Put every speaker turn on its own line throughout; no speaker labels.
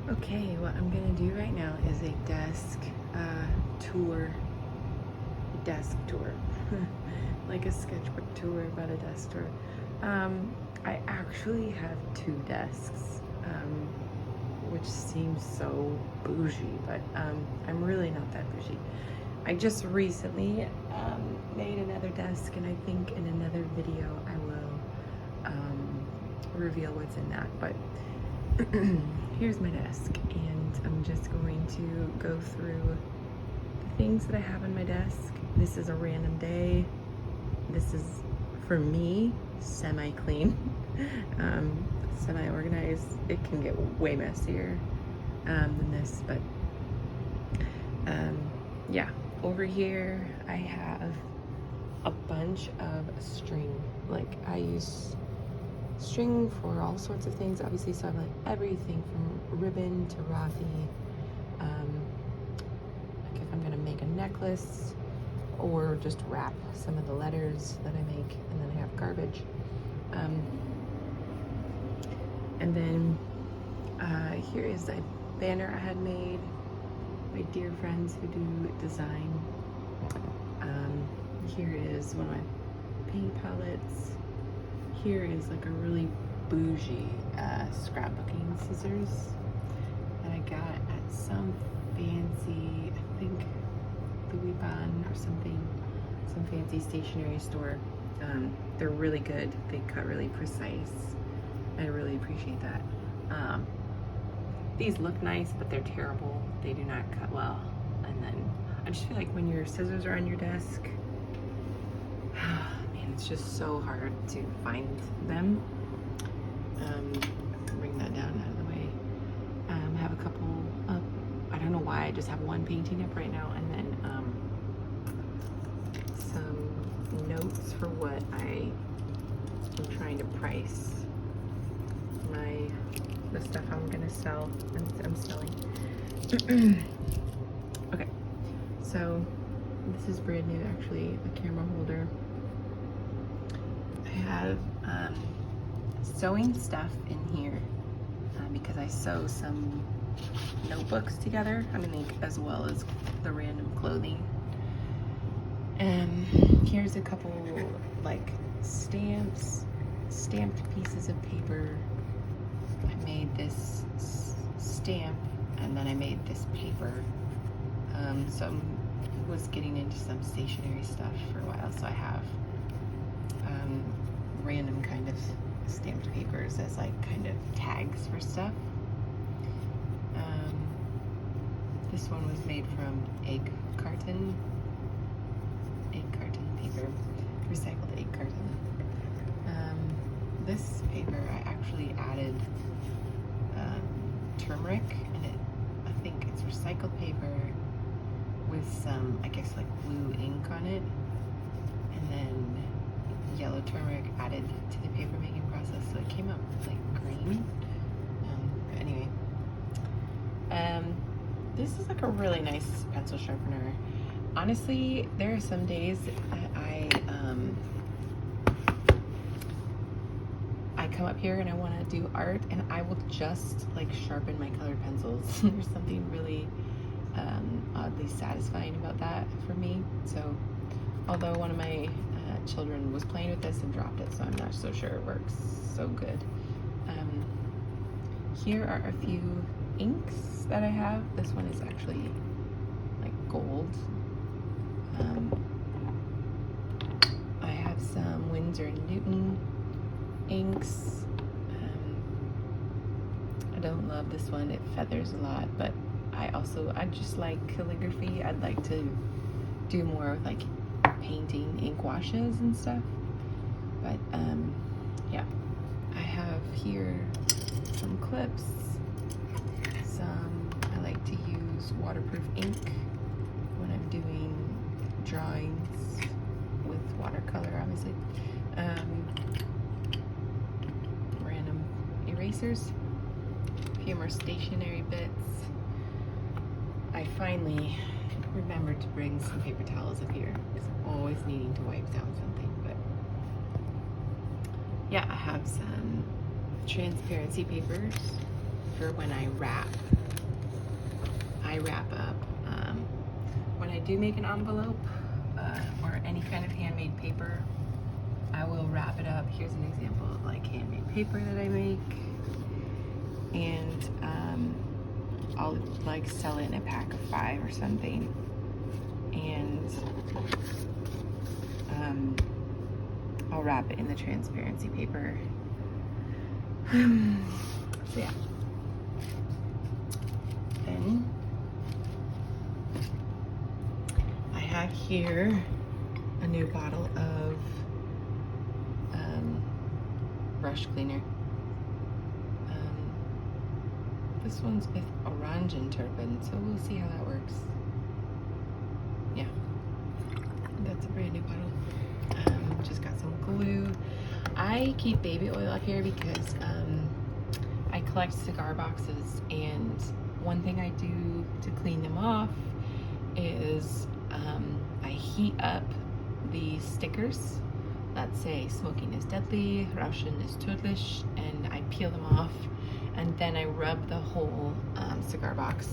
Okay, what I'm gonna do right now is a desk tour. Like a sketchbook tour, but a desk tour. I actually have 2 desks, which seems so bougie, but I'm really not that bougie. I just recently made another desk, and I think in another video I will reveal what's in that. But here's my desk, and I'm just going to go through the things that I have on my desk. This is a random day. This is, for me, semi-clean, semi-organized. It can get way messier than this, but yeah. Over here I have a bunch of string. Like, I use string for all sorts of things, obviously, so I have like everything from ribbon to raffia. Like if I'm gonna make a necklace, or just wrap some of the letters that I make, and then I have garbage. And then here is a banner I had made. My dear friends who do design. Here is one of my paint palettes. Here is like a really bougie scrapbooking scissors that I got at some fancy, I think Louis Vuitton or something, some fancy stationery store. They're really good. They cut really precise. I really appreciate that. These look nice, but they're terrible. They do not cut well. And then I just feel like when your scissors are on your desk, man, it's just so hard to find them. Bring that down out of the way. I have a couple up. I don't know why, I just have one painting up right now, and then some notes for what I am trying to price the stuff I'm gonna sell. I'm selling. Okay, so this is brand new, actually, a camera holder. I have sewing stuff in here because I sew some notebooks together, as well as the random clothing. And here's a couple like stamps, stamped pieces of paper. I made this stamp, and then I made this paper. So I was getting into some stationery stuff for a while, so I have random kind of stamped papers as like kind of tags for stuff. This one was made from egg carton paper, recycled egg carton. This paper I actually added turmeric, and I think it's recycled paper with some, I guess, like blue ink on it, and then yellow turmeric added to the paper making process, so it came out like green. But anyway, this is like a really nice pencil sharpener. Honestly, there are some days that I come up here and I want to do art, and I will just like sharpen my colored pencils. There's something really oddly satisfying about that for me. So, although one of my children was playing with this and dropped it, so I'm not so sure it works so good. Here are a few inks that I have. This one is actually like gold. I have some Winsor & Newton inks. I don't love this one, it feathers a lot, but I just like calligraphy. I'd like to do more with like painting ink washes and stuff, but yeah. I have here some clips. I like to use waterproof ink when I'm doing drawings with watercolor, obviously. Random erasers, a few more stationery bits. I finally remembered to bring some paper towels up here because I'm always needing to wipe down something. But yeah, I have some transparency papers. for when I wrap. I wrap up. When I do make an envelope or any kind of handmade paper, I will wrap it up. Here's an example of like handmade paper that I make, and I'll like sell it in a pack of 5 or something, and I'll wrap it in the transparency paper. So yeah. Then I have here a new bottle of brush cleaner. This one's with orange turpin, so we'll see how that works. Yeah, that's a brand new bottle. Just got some glue. I keep baby oil up here because I collect cigar boxes, and one thing I do to clean them off is I heat up the stickers that say smoking is deadly, Russian is tödlich, and I peel them off, and then I rub the whole cigar box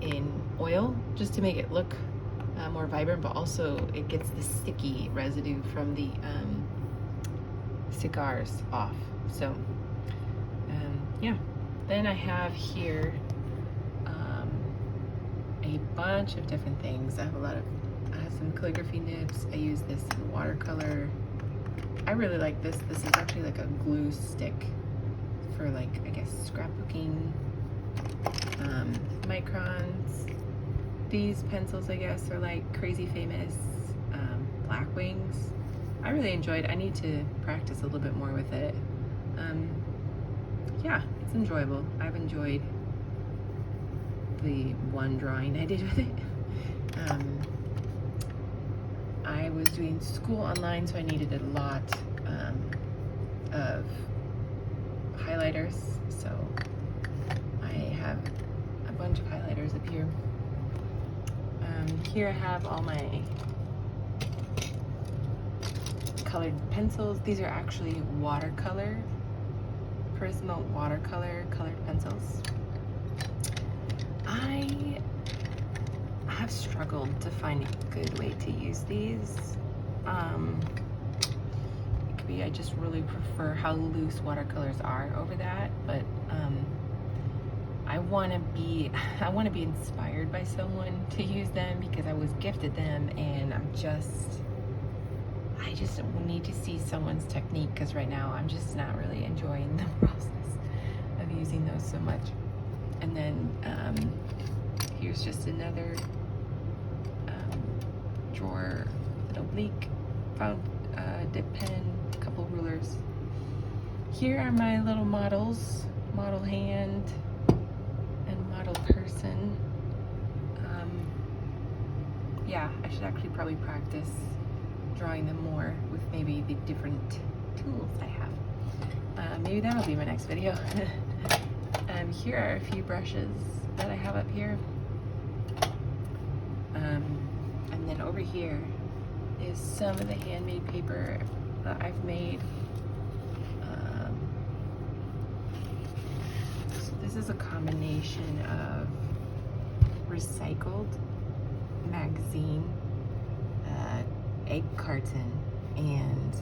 in oil just to make it look more vibrant, but also it gets the sticky residue from the cigars off. So yeah, then I have here a bunch of different things. I have some calligraphy nibs. I use this in watercolor. I really like this. This is actually like a glue stick for like, I guess, scrapbooking. Microns. These pencils, I guess, are like crazy famous. Black Wings. I really enjoyed. I need to practice a little bit more with it. Yeah, it's enjoyable. I've enjoyed the one drawing I did with it. I was doing school online, so I needed a lot of highlighters. So I have a bunch of highlighters up here. Here I have all my colored pencils. These are actually watercolor, Prismo watercolor colored pencils. I have struggled to find a good way to use these. It could be I just really prefer how loose watercolors are over that, but I want to be inspired by someone to use them because I was gifted them, and I just need to see someone's technique, because right now I'm just not really enjoying the process of using those so much. And then here's just another drawer, an oblique, found dip pen, a couple rulers. Here are my little models, model hand and model person. Yeah, I should actually probably practice drawing them more with maybe the different tools I have. Maybe that'll be my next video. Here are a few brushes that I have up here. And then over here is some of the handmade paper that I've made. So this is a combination of recycled magazine, egg carton, and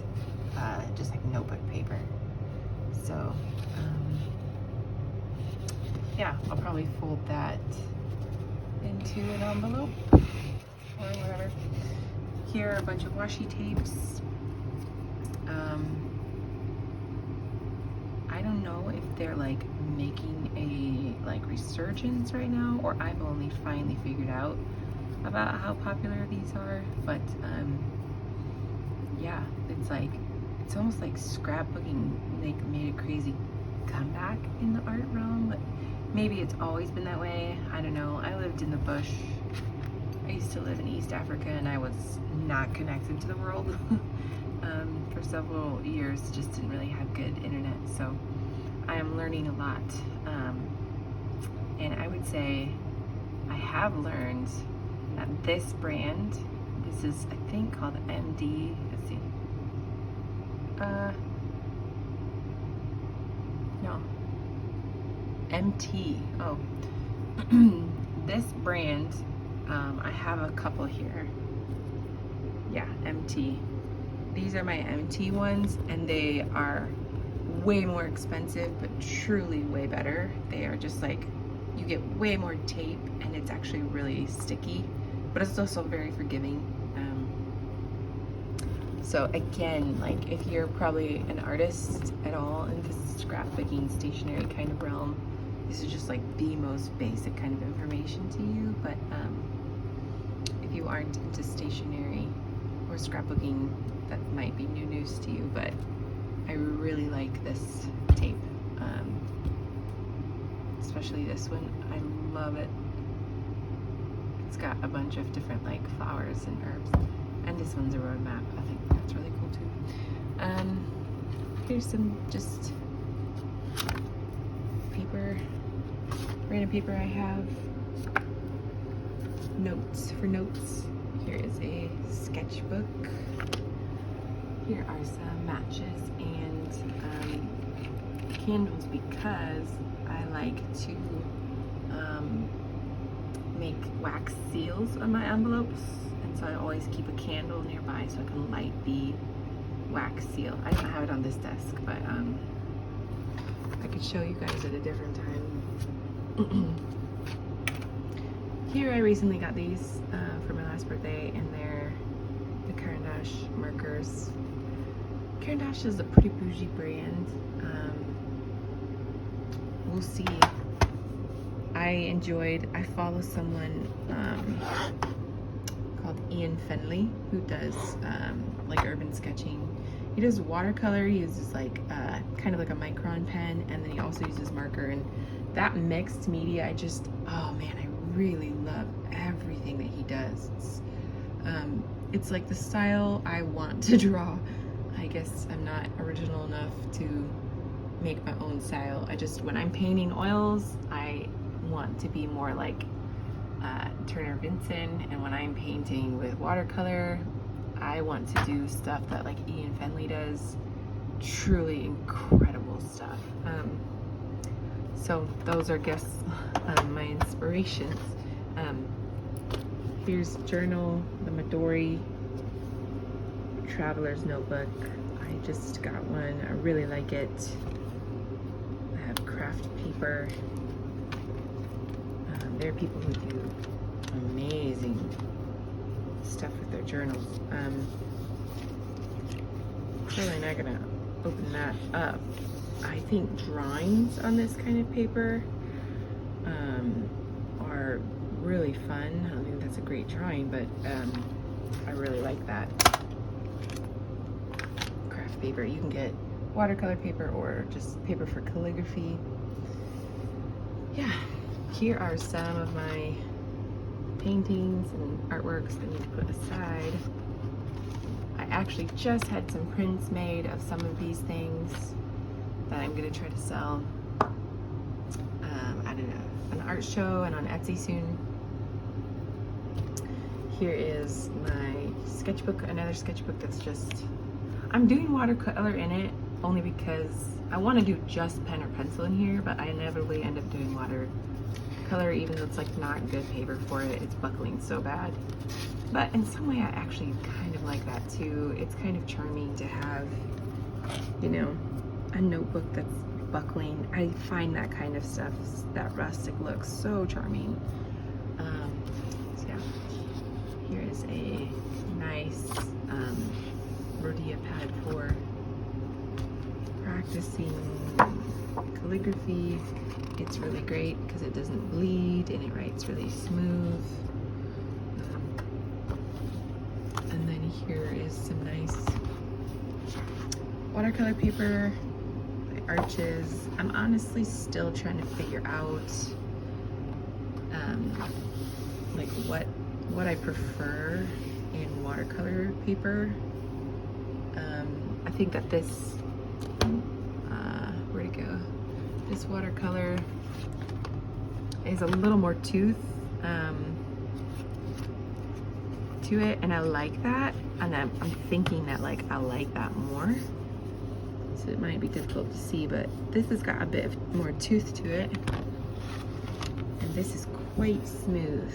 just like notebook paper. So yeah, I'll probably fold that into an envelope or whatever. Here are a bunch of washi tapes. I don't know if they're like making a like resurgence right now, or I've only finally figured out about how popular these are, but yeah, it's almost like scrapbooking like made a crazy comeback in the art realm, but maybe it's always been that way. I don't know. I lived in the bush. I used to live in East Africa, and I was not connected to the world for several years. Just didn't really have good internet, so I am learning a lot. And I would say I have learned that this brand, this is I think called MD. Let's see. No. MT. Oh, this brand, I have a couple here. Yeah, MT. These are my MT ones, and they are way more expensive, but truly way better. They are just like, you get way more tape, and it's actually really sticky, but it's also very forgiving. So again, like if you're probably an artist at all in this scrapbooking stationery kind of realm, this is just like the most basic kind of information to you. But if you aren't into stationery or scrapbooking, that might be new news to you. But I really like this tape, especially this one. I love it. It's got a bunch of different like flowers and herbs, and this one's a road map. I think that's really cool too. Here's some just paper, random paper I have. Notes for notes. Here is a sketchbook. Here are some matches and candles, because I like to make wax seals on my envelopes, and so I always keep a candle nearby so I can light the wax seal. I don't have it on this desk, but I could show you guys at a different time. Here I recently got these for my last birthday, and they're the Caran d'Ache markers. Caran d'Ache is a pretty bougie brand. We'll see. I follow someone called Ian Fenley, who does like urban sketching. He does watercolor. He uses like kind of like a micron pen, and then he also uses marker. And that mixed media, oh man, I really love everything that he does. It's like the style I want to draw. I guess I'm not original enough to make my own style. When I'm painting oils, I want to be more like Turner Vincent, and when I'm painting with watercolor, I want to do stuff that like Ian Fenley does. Truly incredible stuff. So those are, guess, my inspirations. Here's journal, the Midori Traveler's Notebook. I just got one. I really like it. I have craft paper. There are people who do amazing stuff with their journals. Probably not gonna open that up. I think drawings on this kind of paper are really fun. I don't think that's a great drawing, but I really like that. Craft paper. You can get watercolor paper or just paper for calligraphy. Yeah, here are some of my paintings and artworks I need to put aside. I actually just had some prints made of some of these things that I'm gonna try to sell at an art show and on Etsy soon. Here is my sketchbook, another sketchbook that's I'm doing watercolor in it only because I want to do just pen or pencil in here, but I inevitably end up doing watercolor, even though it's like not good paper for it. It's buckling so bad. But in some way I actually kind of like that too. It's kind of charming to have, you know, a notebook that's buckling. I find that kind of stuff, that rustic look, so charming. So yeah, here is a nice Rhodia pad for practicing calligraphy. It's really great because it doesn't bleed and it writes really smooth. And then here is some nice watercolor paper by Arches. I'm honestly still trying to figure out like what I prefer in watercolor paper. I think that this where'd it go? This watercolor is a little more tooth to it, and I like that, and I'm thinking that like I like that more. so it might be difficult to see, but this has got a bit of more tooth to it. And this is quite smooth,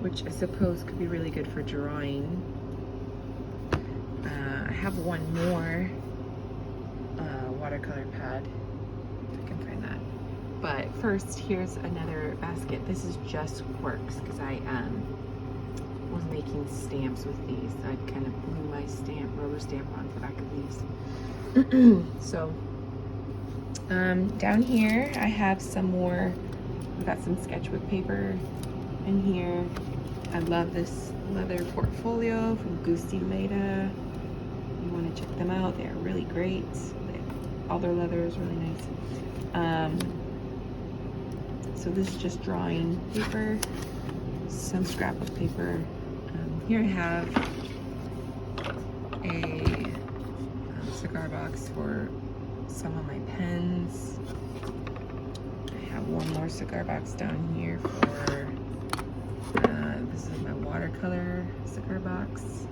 which I suppose could be really good for drawing. I have one more watercolor pad, if I can find that. But first, here's another basket. This is just quirks, because I was making stamps with these. I kind of glue my rubber stamp onto the back of these. So, down here I have some more. I've got some sketchbook paper in here. I love this leather portfolio from Gusti Leda. You want to check them out. They are really great. All their leather is really nice. So this is just drawing paper, some scrapbook paper. Here I have a cigar box for some of my pens. I have one more cigar box down here for, this is my watercolor cigar box.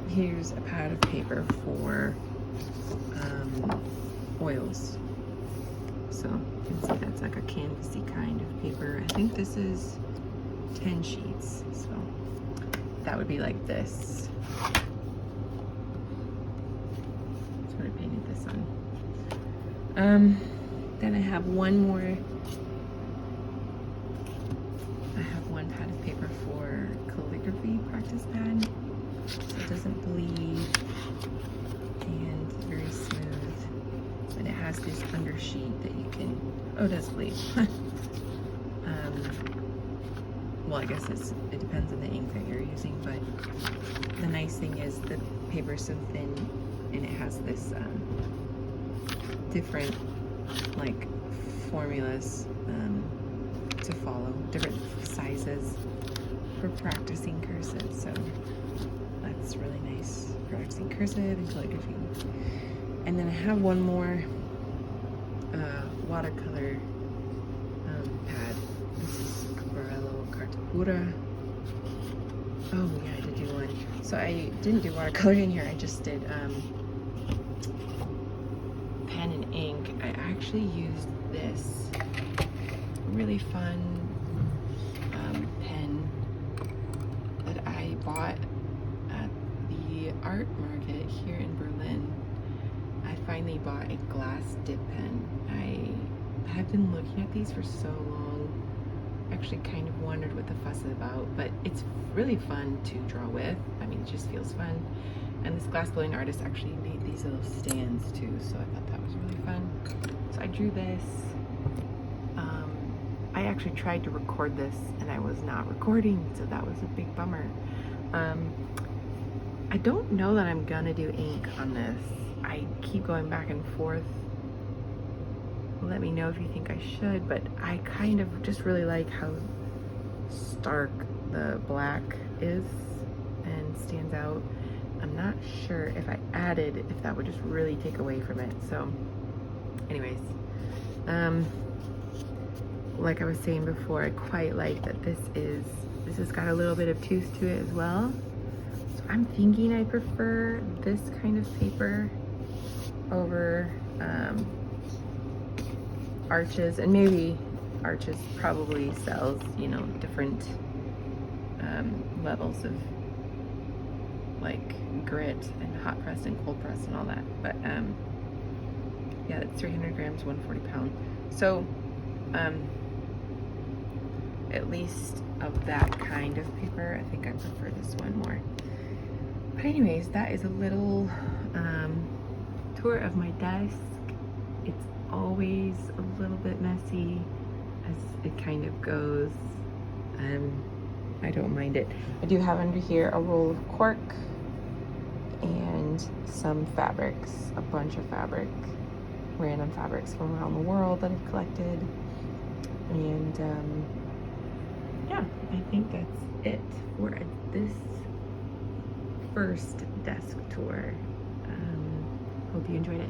Here's a pad of paper for oils. So you can see that's like a canvasy kind of paper. I think this is 10 sheets, so that would be like this. That's what I painted this on. Then I have one more. I have one pad of paper for calligraphy practice pad, so it doesn't bleed and it's very smooth. And it has this undersheet that you can, oh, it does bleed. Well, I guess it depends on the ink that you're using, but the nice thing is the paper is so thin and it has this different like formulas to follow, different sizes for practicing cursive, so that's really nice, practicing cursive and calligraphy. And then I have one more watercolor pad. This is Cartapura. Oh yeah, I did do one. So I didn't do watercolor in here, I just did pen and ink. I actually used this really fun pen that I bought at the art market here in Berlin. I finally bought a glass dip pen. I have been looking at these for so long. Actually kind of wondered what the fuss is about, but it's really fun to draw with. I mean, it just feels fun. And this glass blowing artist actually made these little stands too, so I thought that was really fun. So I drew this. I actually tried to record this and I was not recording, so that was a big bummer. I don't know that I'm gonna do ink on this. I keep going back and forth. Let me know if you think I should, but I kind of just really like how stark the black is and stands out. I'm not sure if I added, if that would just really take away from it. So anyways, like I was saying before, I quite like that this has got a little bit of tooth to it as well. So I'm thinking I prefer this kind of paper over Arches, and maybe Arches probably sells, you know, different levels of like grit and hot press and cold press and all that, but yeah, it's 300 grams, 140 pound. So at least of that kind of paper, I think I prefer this one more. But anyways, that is a little tour of my desk. It's always a little bit messy as it kind of goes. I don't mind it. I do have under here a roll of cork and some fabrics, a bunch of fabric, random fabrics from around the world that I've collected. And yeah, I think that's it for this first desk tour. Hope you enjoyed it.